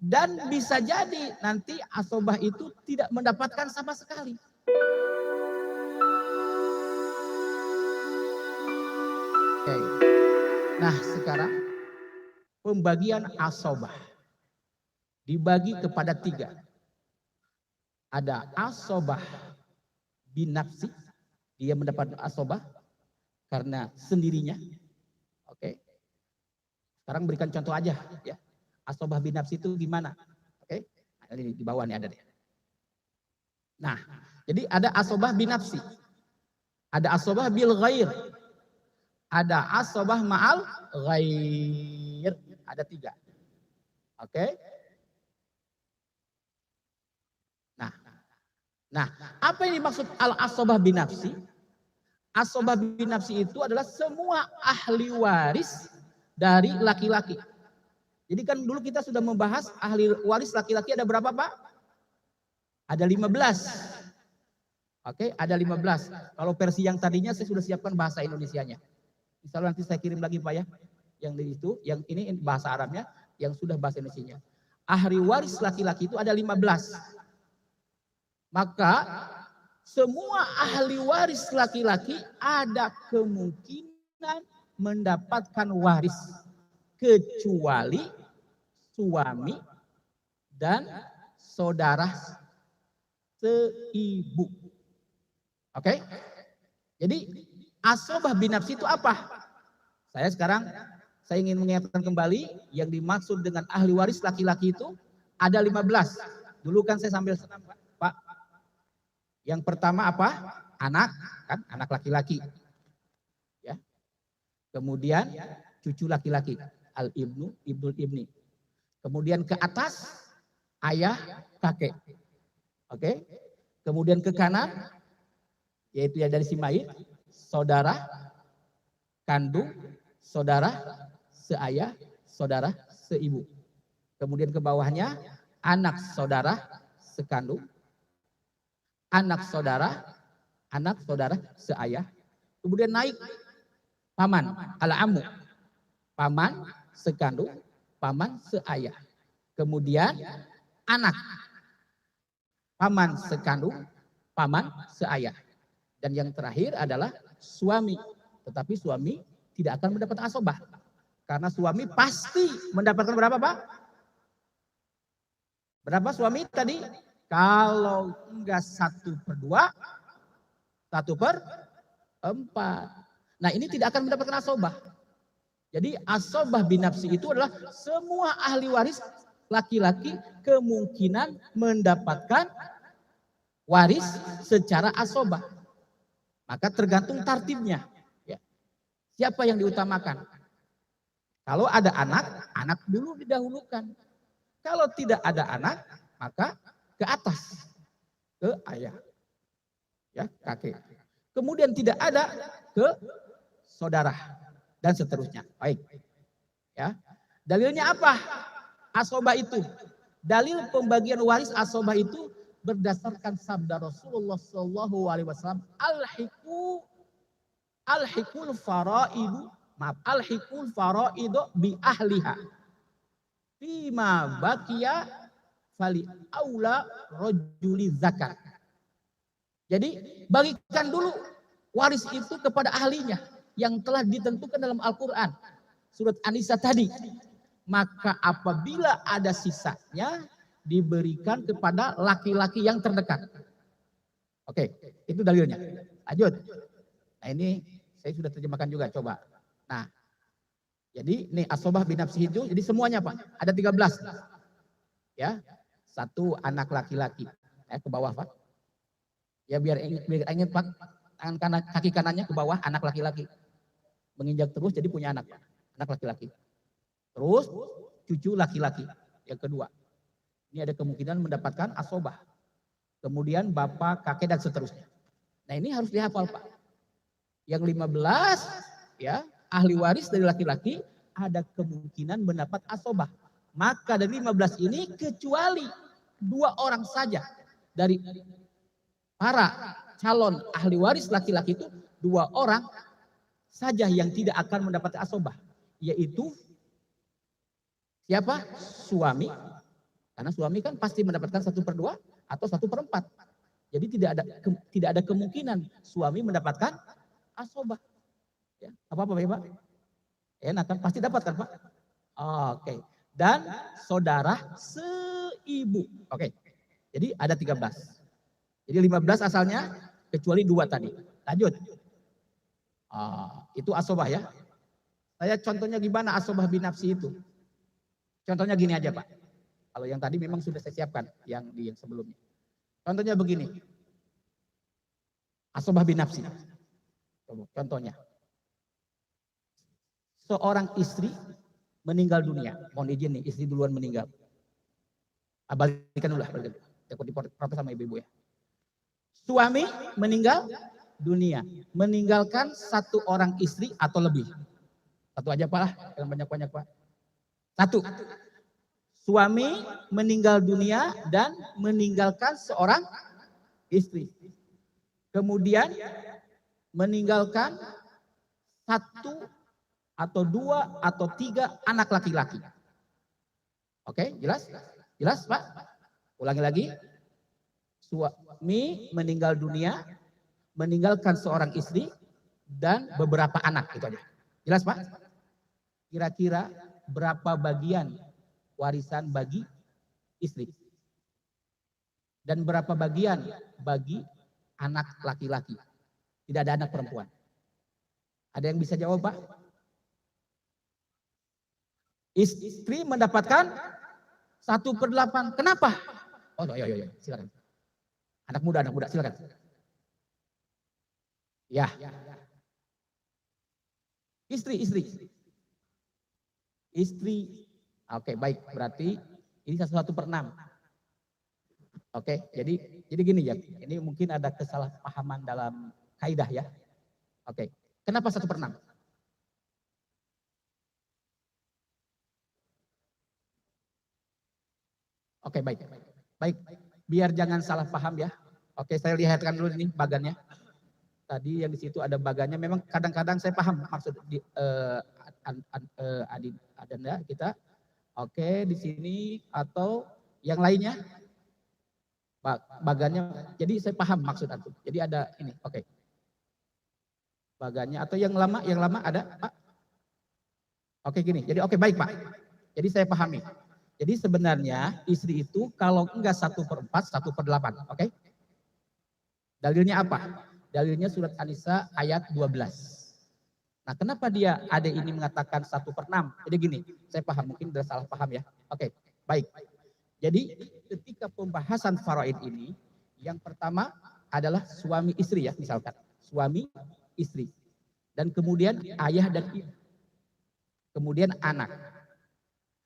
Dan bisa jadi nanti asobah itu tidak mendapatkan sama sekali. Oke. Nah sekarang pembagian asobah dibagi kepada 3. Ada asobah binafsi, dia mendapat asobah karena sendirinya. Oke. Sekarang berikan contoh aja ya. Asobah binafsi itu gimana? Oke. Nah, ini di bawah nih ada deh. Nah, jadi ada asobah binafsi. Ada asobah bil ghair. Ada asobah ma'al ghair. Ada 3. Oke. Nah, apa yang dimaksud al-asobah binafsi? Asobah binafsi itu adalah semua ahli waris dari laki-laki. Jadi kan dulu kita sudah membahas ahli waris laki-laki ada berapa Pak? Ada 15. Oke, ada 15. Kalau versi yang tadinya saya sudah siapkan bahasa Indonesianya. Misalnya nanti saya kirim lagi Pak ya. Yang itu, yang ini bahasa Arabnya, yang sudah bahasa Indonesianya. Ahli waris laki-laki itu ada 15. Maka semua ahli waris laki-laki ada kemungkinan mendapatkan waris. Kecuali suami dan saudara seibu. Oke? Jadi asobah binafsi itu apa? Saya ingin mengingatkan kembali yang dimaksud dengan ahli waris laki-laki itu ada 15. Dulu kan saya sambil senam Pak. Yang pertama apa? Anak, kan? Anak laki-laki. Ya. Kemudian cucu laki-laki, al-ibnu, ibnul ibni. Kemudian ke atas ayah, kakek. Oke. Kemudian ke kanan yaitu ya dari si mayit, saudara kandung, saudara seayah, saudara seibu. Kemudian ke bawahnya anak saudara sekandung, anak saudara seayah. Kemudian naik paman, al-ammu, paman sekandung, paman seayah. Kemudian anak, paman sekandung, paman seayah. Dan yang terakhir adalah suami. Tetapi suami tidak akan mendapat asobah. Karena suami pasti mendapatkan berapa Pak? Berapa suami tadi? Kalau enggak 1/2, 1/4. Nah ini tidak akan mendapatkan asobah. Jadi asobah binafsi itu adalah semua ahli waris laki-laki kemungkinan mendapatkan waris secara asobah. Maka tergantung tartibnya. Ya. Siapa yang diutamakan? Kalau ada anak, anak dulu didahulukan. Kalau tidak ada anak, maka ke atas, ke ayah, ya kakek. Kemudian tidak ada ke saudara dan seterusnya. Baik, ya. Dalilnya apa? Asobah itu. Dalil pembagian waris asobah itu berdasarkan sabda Rasulullah Shallallahu Alaihi Wasallam, alhikul faraidu bi ahliha, fima bakia fali aula rojuli zakat. Jadi bagikan dulu waris itu kepada ahlinya yang telah ditentukan dalam Al-Quran. Surat An-Nisa tadi. Maka apabila ada sisanya diberikan kepada laki-laki yang terdekat. Oke, itu dalilnya. Lanjut. Nah ini saya sudah terjemahkan juga, coba. Nah, jadi ini asobah binafsi itu, jadi semuanya Pak, ada 13. Ya, 1 anak laki-laki. Ke bawah Pak. Ya biar ingat Pak, tangan kanan, kaki kanannya ke bawah, anak laki-laki. Menginjak terus jadi punya anak, anak laki-laki. Terus cucu laki-laki yang kedua. Ini ada kemungkinan mendapatkan asobah. Kemudian bapak, kakek dan seterusnya. Nah ini harus dihafal Pak. Yang 15 ya ahli waris dari laki-laki ada kemungkinan mendapat asobah. Maka dari 15 ini kecuali 2 orang saja dari para calon ahli waris laki-laki itu 2 orang saja yang tidak akan mendapat asobah. Yaitu siapa? Suami Karena suami kan pasti mendapatkan 1/2 atau 1/4. Jadi tidak ada kemungkinan suami mendapatkan asobah. Ya, apa-apa Pak? Enak kan? Pasti dapat kan Pak? Oke. Dan saudara seibu. Oke. Jadi ada 13. Jadi 15 asalnya kecuali 2 tadi. Lanjut. Itu asobah ya. Saya contohnya gimana asobah binafsi itu. Contohnya gini aja Pak. Kalau yang tadi memang sudah saya siapkan yang sebelumnya. Contohnya begini. Asobah binafsi. Contohnya. Seorang istri meninggal dunia. Mohon izin nih, istri duluan meninggal. Balikan dulu lah. Takut diprotes sama ibu-ibu ya. Suami meninggal dunia. Meninggalkan 1 orang istri atau lebih. 1 aja Pak lah. Jangan banyak-banyak Pak. 1. Suami meninggal dunia dan meninggalkan seorang istri. Kemudian meninggalkan 1 atau 2 atau 3 anak laki-laki. Oke, jelas? Jelas Pak? Ulangi lagi. Suami meninggal dunia, meninggalkan seorang istri, dan beberapa anak. Itu aja. Jelas Pak? Kira-kira berapa bagian warisan bagi istri? Dan berapa bagian bagi anak laki-laki? Tidak ada anak perempuan. Ada yang bisa jawab Pak? Istri mendapatkan 1/8. Kenapa? Oh, iya, silakan. Anak muda, silakan. Ya. Istri. Oke, baik. Berarti ini 1/6. Oke, jadi gini ya. Ini mungkin ada kesalahpahaman dalam kaidah ya. Oke. Kenapa 1/6? Oke, baik. Baik. Biar jangan salah paham ya. Oke, saya lihatkan dulu ini bagannya. Tadi yang di situ ada bagannya. Memang kadang-kadang saya paham maksud adenda kita. Oke, di sini atau yang lainnya. Bagannya. Jadi saya paham maksud antum. Jadi ada ini. Oke. Bagannya atau yang lama ada Pak? Oke gini. Jadi oke baik Pak. Jadi saya pahami. Jadi sebenarnya istri itu kalau enggak 1/4, 1/8. Oke? Dalilnya apa? Dalilnya surat An-Nisa ayat 12. Nah kenapa dia ada ini mengatakan 1/6? Jadi gini, saya paham mungkin udah salah paham ya. Oke, baik. Jadi ketika pembahasan faraid ini, yang pertama adalah suami istri ya misalkan. Suami istri. Dan kemudian ayah dan ibu. Kemudian anak.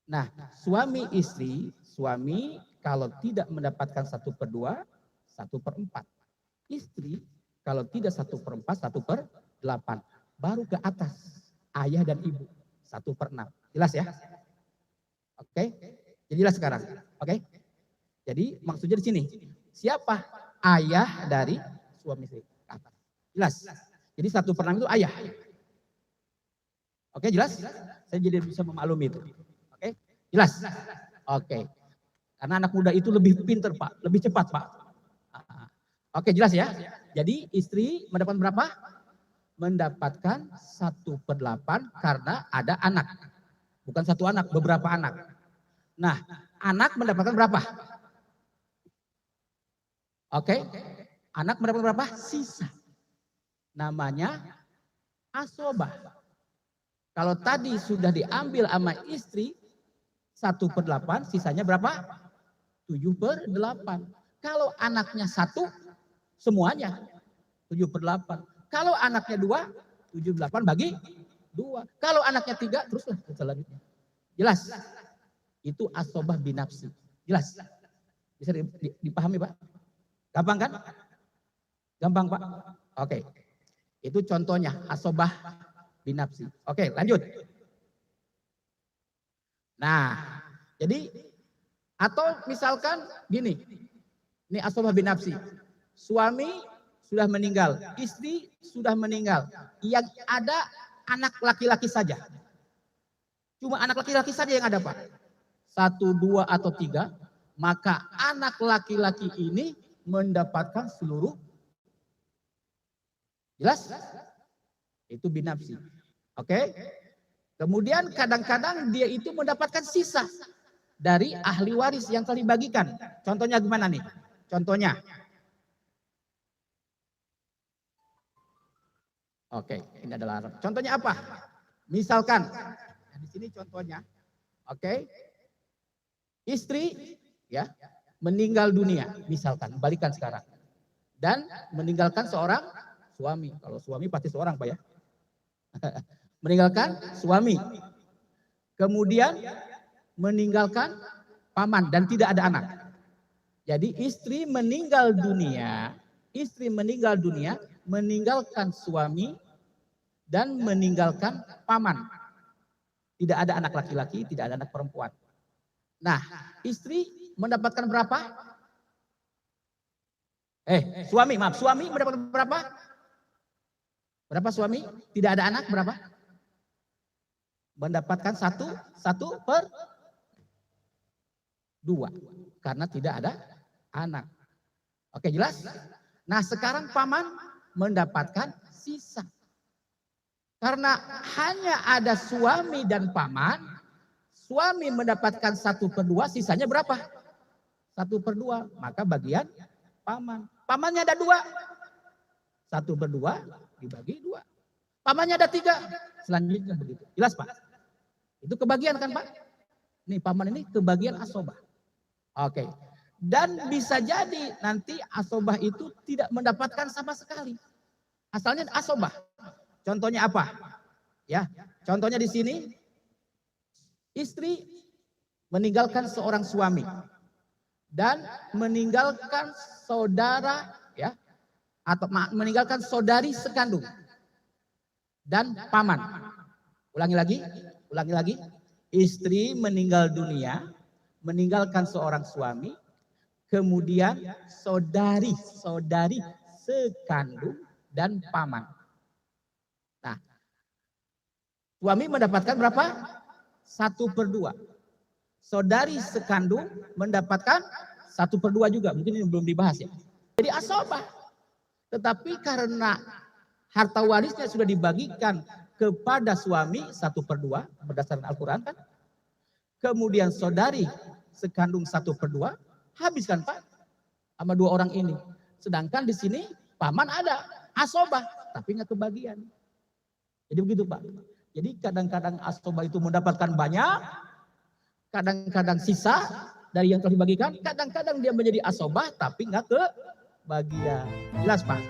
Nah, suami istri, suami kalau tidak mendapatkan 1/2, 1/4. Istri kalau tidak 1/4, 1/8. Baru ke atas, ayah dan ibu, 1/6. Jelas ya? Oke? Jadi jelas sekarang. Oke? Jadi maksudnya di sini, siapa ayah dari suami istri? Ke atas. Jelas? Jadi 1/6 itu ayah. Oke, jelas? Saya jadi bisa memaklumi itu. Oke, jelas? Oke. Karena anak muda itu lebih pintar Pak, lebih cepat Pak. Oke, jelas ya? Jadi istri mendapatkan berapa? Mendapatkan 1/8 karena ada anak. Bukan 1 anak, beberapa anak. Nah, anak mendapatkan berapa? Oke, anak mendapatkan berapa? Sisa. Namanya asobah. Kalau tadi sudah diambil sama istri 1/8, sisanya berapa? 7/8. Kalau anaknya 1, semuanya 7/8. Kalau anaknya 2, 7/8 bagi 2. Kalau anaknya 3, teruslah selanjutnya. Jelas? Itu asobah binafsi. Jelas? Bisa dipahami Pak? Gampang kan? Gampang Pak? Oke. Itu contohnya asobah binafsi. Oke, lanjut. Nah, jadi atau misalkan gini. Ini asobah binafsi. Suami sudah meninggal, istri sudah meninggal. Yang ada anak laki-laki saja. Cuma anak laki-laki saja yang ada Pak. 1, 2 atau 3 maka anak laki-laki ini mendapatkan seluruh. Jelas? Itu binafsi. Oke? Kemudian kadang-kadang dia itu mendapatkan sisa dari ahli waris yang telah dibagikan. Contohnya gimana nih? Contohnya. Oke, ini adalah contohnya apa? Misalkan, di sini contohnya, oke, istri ya meninggal dunia, misalkan, balikan sekarang, dan meninggalkan seorang suami. Kalau suami pasti seorang Pak ya, meninggalkan suami, kemudian meninggalkan paman dan tidak ada anak. Jadi istri meninggal dunia, meninggalkan suami dan meninggalkan paman. Tidak ada anak laki-laki, tidak ada anak perempuan. Nah, istri mendapatkan berapa? Suami mendapatkan berapa? Berapa suami? Tidak ada anak, berapa? Mendapatkan 1/2. Karena tidak ada anak. Oke, jelas? Nah, sekarang paman mendapatkan sisa. Karena hanya ada suami dan paman, suami mendapatkan 1/2, sisanya berapa? 1/2, maka bagian paman. Pamannya ada 2, 1/2 dibagi 2. Pamannya ada 3, selanjutnya begitu. Jelas Pak? Itu kebagian kan Pak? Nih paman ini kebagian asobah. Oke. Dan bisa jadi nanti asobah itu tidak mendapatkan sama sekali. Asalnya asobah. Contohnya apa? Ya, contohnya di sini istri meninggalkan seorang suami dan meninggalkan saudara ya atau meninggalkan saudari sekandung dan paman. Ulangi lagi. Istri meninggal dunia, meninggalkan seorang suami, kemudian saudari sekandung dan paman. Nah, suami mendapatkan berapa? 1/2. Saudari sekandung mendapatkan 1/2 juga. Mungkin ini belum dibahas ya. Jadi asobah. Tetapi karena harta warisnya sudah dibagikan kepada suami 1/2 berdasarkan Al-Quran kan. Kemudian saudari sekandung 1/2, habiskan Pak sama 2 orang ini. Sedangkan di sini paman ada asobah, tapi nggak kebagian. Jadi begitu Pak. Jadi kadang-kadang asobah itu mendapatkan banyak, kadang-kadang sisa dari yang telah dibagikan, kadang-kadang dia menjadi asobah tapi nggak kebagian. Jelas Pak?